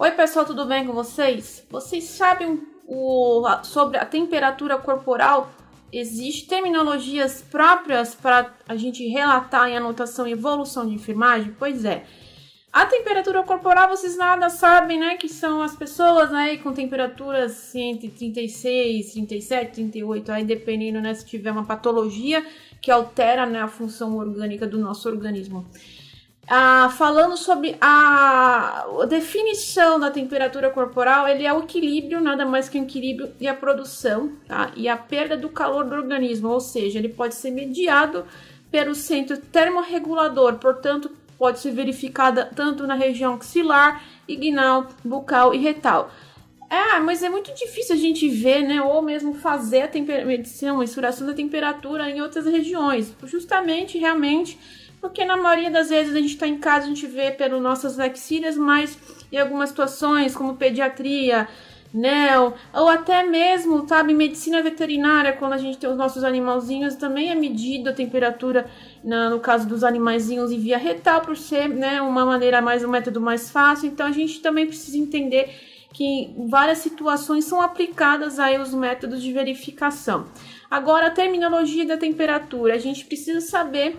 Oi pessoal, tudo bem com vocês? Vocês sabem sobre a temperatura corporal? Existem terminologias próprias para a gente relatar em anotação e evolução de enfermagem? Pois é. A temperatura corporal, vocês nada sabem, né? Que são as pessoas aí com temperaturas entre 36, 37, 38, aí dependendo, né, se tiver uma patologia que altera, né, a função orgânica do nosso organismo. Falando sobre a definição da temperatura corporal, ele é o equilíbrio, nada mais que um equilíbrio e a produção, tá? E a perda do calor do organismo, ou seja, ele pode ser mediado pelo centro termorregulador, portanto, pode ser verificada tanto na região axilar, inguinal, bucal e retal. Mas é muito difícil a gente ver, né, ou mesmo fazer a medição, mensuração da temperatura em outras regiões, justamente, realmente, porque na maioria das vezes a gente está em casa, a gente vê pelas nossas axilas, mas em algumas situações, como pediatria, neo, ou até mesmo, sabe, medicina veterinária, quando a gente tem os nossos animalzinhos, também é medida a temperatura, no caso dos animaizinhos, em via retal, por ser, né, um método mais fácil. Então a gente também precisa entender que em várias situações são aplicadas aí os métodos de verificação. Agora, a terminologia da temperatura, a gente precisa saber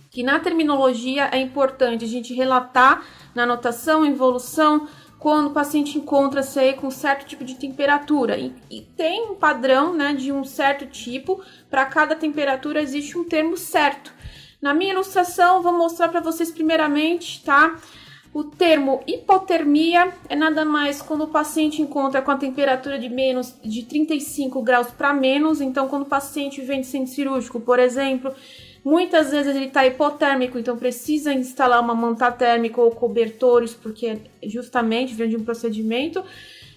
que na terminologia é importante a gente relatar na anotação, evolução, quando o paciente encontra-se aí com certo tipo de temperatura. E tem um padrão, né, de um certo tipo, para cada temperatura existe um termo certo. Na minha ilustração, vou mostrar para vocês primeiramente, tá? O termo hipotermia é nada mais quando o paciente encontra com a temperatura de 35 graus para menos. Então, quando o paciente vem de centro cirúrgico, por exemplo, muitas vezes ele está hipotérmico, então precisa instalar uma manta térmica ou cobertores, porque justamente vem de um procedimento.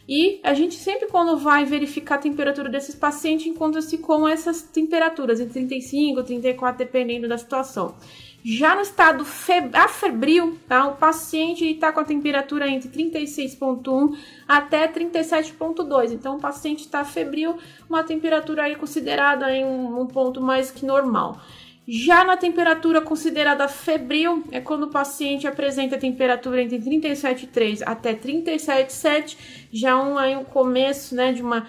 E a gente sempre, quando vai verificar a temperatura desses pacientes, encontra-se com essas temperaturas, entre 35 e 34, dependendo da situação. Já no estado afebril, tá? O paciente está com a temperatura entre 36,1 até 37,2. Então, o paciente está febril, uma temperatura aí considerada em um ponto mais que normal. Já na temperatura considerada febril, é quando o paciente apresenta temperatura entre 37,3 até 37,7, já um começo, né, de uma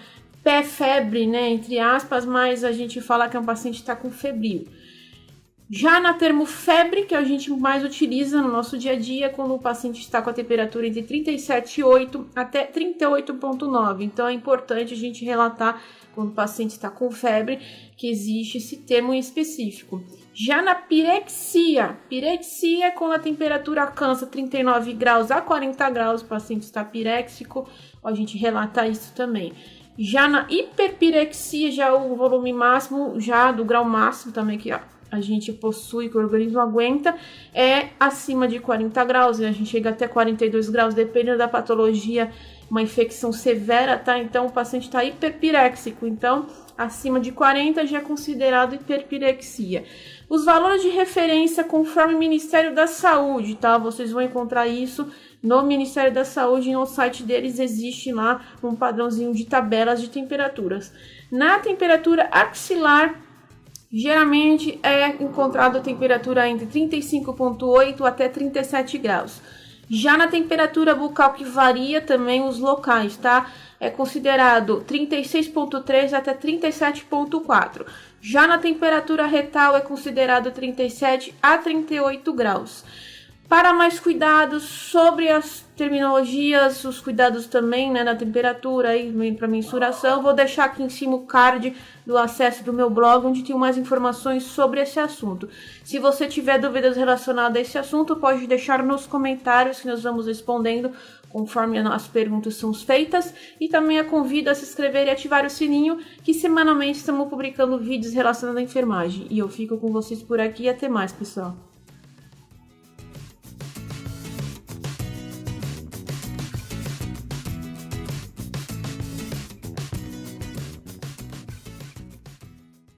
febre, né, entre aspas, mas a gente fala que o paciente está com febril. Já na termo febre, que a gente mais utiliza no nosso dia a dia, quando o paciente está com a temperatura entre 37,8 até 38,9. Então é importante a gente relatar quando o paciente está com febre, que existe esse termo em específico. Já na pirexia é quando a temperatura alcança 39 graus a 40 graus, o paciente está piréxico, a gente relata isso também. Já na hiperpirexia, já o volume máximo, já do grau máximo também que a gente possui, que o organismo aguenta, é acima de 40 graus, né? A gente chega até 42 graus, dependendo da patologia, uma infecção severa, tá? Então, o paciente está hiperpiréxico, então, acima de 40 já é considerado hiperpirexia. Os valores de referência conforme o Ministério da Saúde, tá? Vocês vão encontrar isso no Ministério da Saúde, no site deles existe lá um padrãozinho de tabelas de temperaturas. Na temperatura axilar, geralmente é encontrado a temperatura entre 35,8 até 37 graus. Já na temperatura bucal, que varia também os locais, tá? É considerado 36,3 até 37,4. Já na temperatura retal é considerado 37 a 38 graus. Para mais cuidados sobre as terminologias, os cuidados também, né, na temperatura aí para mensuração, vou deixar aqui em cima o card do acesso do meu blog, onde tem mais informações sobre esse assunto. Se você tiver dúvidas relacionadas a esse assunto, pode deixar nos comentários que nós vamos respondendo conforme as perguntas são feitas. E também a convido a se inscrever e ativar o sininho, que semanalmente estamos publicando vídeos relacionados à enfermagem. E eu fico com vocês por aqui e até mais, pessoal.